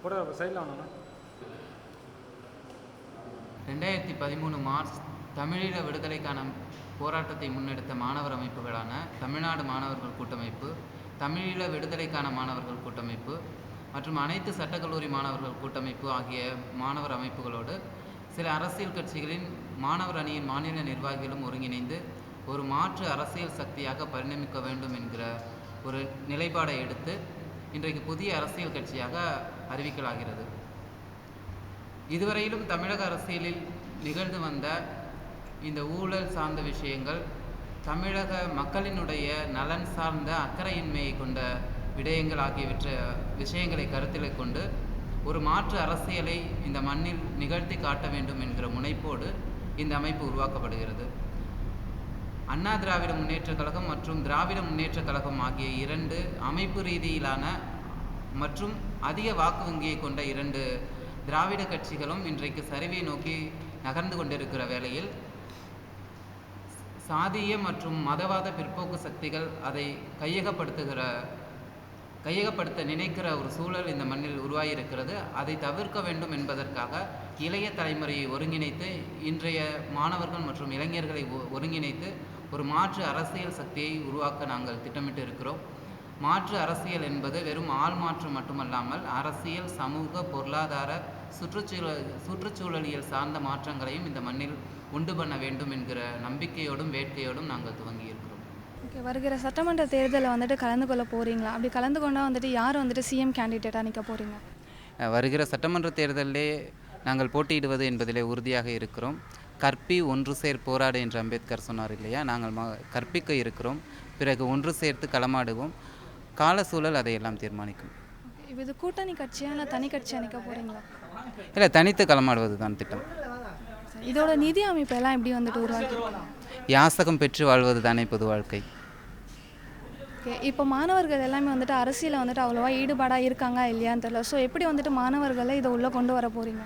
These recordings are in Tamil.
2013 மார்ச் தமிழீழ விடுதலைக்கான போராட்டத்தை முன்னெடுத்த மாணவர் அமைப்புகளான தமிழ்நாடு மாணவர்கள் கூட்டமைப்பு, தமிழீழ விடுதலைக்கான மாணவர்கள் கூட்டமைப்பு மற்றும் அனைத்து சட்டக்கல்லூரி மாணவர்கள் கூட்டமைப்பு ஆகிய மாணவர் அமைப்புகளோடு சில அரசியல் கட்சிகளின் மாணவர் அணியின் மாநில நிர்வாகிகளும் ஒருங்கிணைந்து ஒரு மாற்று அரசியல் சக்தியாக பரிணமிக்க வேண்டும் என்கிற ஒரு நிலைப்பாடை எடுத்து இன்றைக்கு புதிய அரசியல் கட்சியாக அறிவிக்கலாகிறது. இதுவரையிலும் தமிழக அரசியலில் நிகழ்ந்து வந்த இந்த ஊழல் சார்ந்த விஷயங்கள், தமிழக மக்களினுடைய நலன் சார்ந்த அக்கறையின்மையை கொண்ட விடயங்கள் ஆகியவற்றை விஷயங்களை கருத்தில் கொண்டு ஒரு மாற்று அரசியலை இந்த மண்ணில் நிகழ்த்தி காட்ட வேண்டும் என்கிற முனைப்போடு இந்த அமைப்பு உருவாக்கப்படுகிறது. அண்ணா திராவிட முன்னேற்றக் கழகம் மற்றும் திராவிட முன்னேற்றக் கழகம் ஆகிய இரண்டு அமைப்பு ரீதியிலான மற்றும் அதிக வாக்கு வங்கியை கொண்ட இரண்டு திராவிட கட்சிகளும் இன்றைக்கு சரிவை நோக்கி நகர்ந்து கொண்டிருக்கிற வேளையில் சாதிய மற்றும் மதவாத பிற்போக்கு சக்திகள் அதை கையகப்படுத்த நினைக்கிற ஒரு சூழல் இந்த மண்ணில் உருவாகியிருக்கிறது. அதை தவிர்க்க வேண்டும் என்பதற்காக இளைய தலைமுறையை ஒருங்கிணைத்து, இன்றைய மாணவர்கள் மற்றும் இளைஞர்களை ஒருங்கிணைத்து ஒரு மாற்று அரசியல் சக்தியை உருவாக்க நாங்கள் திட்டமிட்டு இருக்கிறோம். மாற்று அரசியல் என்பது வெறும் ஆள் மாற்றம் மட்டுமல்லாமல் அரசியல், சமூக, பொருளாதார, சுற்றுச்சூழலியல் சார்ந்த மாற்றங்களையும் இந்த மண்ணில் உண்டு பண்ண வேண்டும் என்கிற நம்பிக்கையோடும் வேட்கையோடும் நாங்கள் துவங்கியிருக்கிறோம். ஓகே, வருகிற சட்டமன்ற தேர்தலில் கலந்து கொள்ள போகிறீங்களா? அப்படி கலந்து கொண்டால் யார் சிஎம் கேண்டிடேட்டாக நிற்க போகிறீங்க? வருகிற சட்டமன்ற தேர்தலிலே நாங்கள் போட்டியிடுவது என்பதிலே உறுதியாக இருக்கிறோம். கற்பி ஒன்று சேர் போராடு என்று அம்பேத்கர் சொன்னார் இல்லையா? நாங்கள் கற்பிக்க இருக்கிறோம். பிறகு ஒன்று சேர்த்து களமாடுவோம். கால சூழல் அதையெல்லாம் தீர்மானிக்கும். இது கூட்டணி கட்சியா இல்லை தனி கட்சியாக நிற்க போகிறீங்களா? இல்லை, தனித்து களமாடுவது தான் திட்டம். இதோட நிதி அமைப்பு எல்லாம் எப்படி உருவாக்கி? யாசகம் பெற்று வாழ்வது தானே பொது வாழ்க்கை. ஓகே, இப்போ மாணவர்கள் எல்லாமே அரசியலில் அவ்வளோவா ஈடுபாடாக இருக்காங்க இல்லையான்னு தெரியல. ஸோ எப்படி மாணவர்களை இதை உள்ளே கொண்டு வர போகிறீங்க?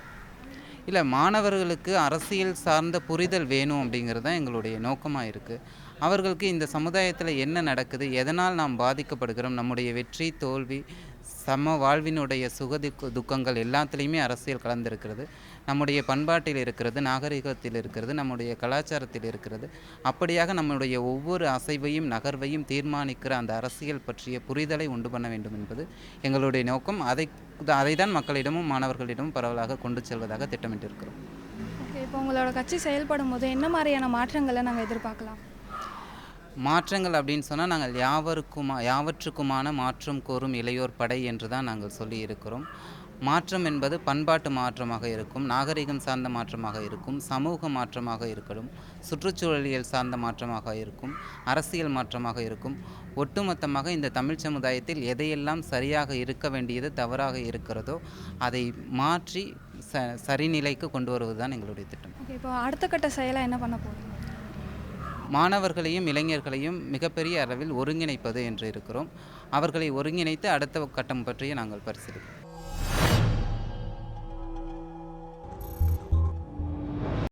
இல்லை, மாணவர்களுக்கு அரசியல் சார்ந்த புரிதல் வேணும் அப்படிங்கிறது தான் எங்களுடைய நோக்கமாக இருக்குது. அவர்களுக்கு இந்த சமுதாயத்தில் என்ன நடக்குது, எதனால் நாம் பாதிக்கப்படுகிறோம், நம்முடைய வெற்றி தோல்வி, சம வாழ்வினுடைய துக்கங்கள் எல்லாத்துலேயுமே அரசியல் கலந்திருக்கிறது. நம்முடைய பண்பாட்டில் இருக்கிறது, நாகரிகத்தில் இருக்கிறது, நம்முடைய கலாச்சாரத்தில் இருக்கிறது. அப்படியாக நம்முடைய ஒவ்வொரு அசைவையும் நகர்வையும் தீர்மானிக்கிற அந்த அரசியல் பற்றிய புரிதலை உண்டு பண்ண வேண்டும் என்பது எங்களுடைய நோக்கம். அதை தான் மக்களிடமும் மாணவர்களிடமும் பரவலாக கொண்டு செல்வதாக திட்டமிட்டிருக்கிறோம். ஓகே, இப்போ உங்களோட கட்சி செயல்படும் போது என்ன மாதிரியான மாற்றங்களை நாங்கள் எதிர்பார்க்கலாம்? மாற்றங்கள் அப்படின்னு சொன்னால் நாங்கள் யாவற்றுக்குமான மாற்றம் கோரும் இளையோர் படை என்று தான் நாங்கள் சொல்லி இருக்கிறோம். மாற்றம் என்பது பண்பாட்டு மாற்றமாக இருக்கும், நாகரிகம் சார்ந்த மாற்றமாக இருக்கும், சமூக மாற்றமாக இருக்கணும், சுற்றுச்சூழலியல் சார்ந்த மாற்றமாக இருக்கும், அரசியல் மாற்றமாக இருக்கும். ஒட்டுமொத்தமாக இந்த தமிழ் சமுதாயத்தில் எதையெல்லாம் சரியாக இருக்க வேண்டியது தவறாக இருக்கிறதோ அதை மாற்றி சரிநிலைக்கு கொண்டு வருவது தான் எங்களுடைய திட்டம். இப்போ அடுத்த கட்ட செயலாக என்ன பண்ண போகிறோம்? மாணவர்களையும் இளைஞர்களையும் மிகப்பெரிய அளவில் ஒருங்கிணைப்பது என்று இருக்கிறோம். அவர்களை ஒருங்கிணைத்து அடுத்த கட்டம் பற்றிய நாங்கள் பரிசீலிக்கிறோம்.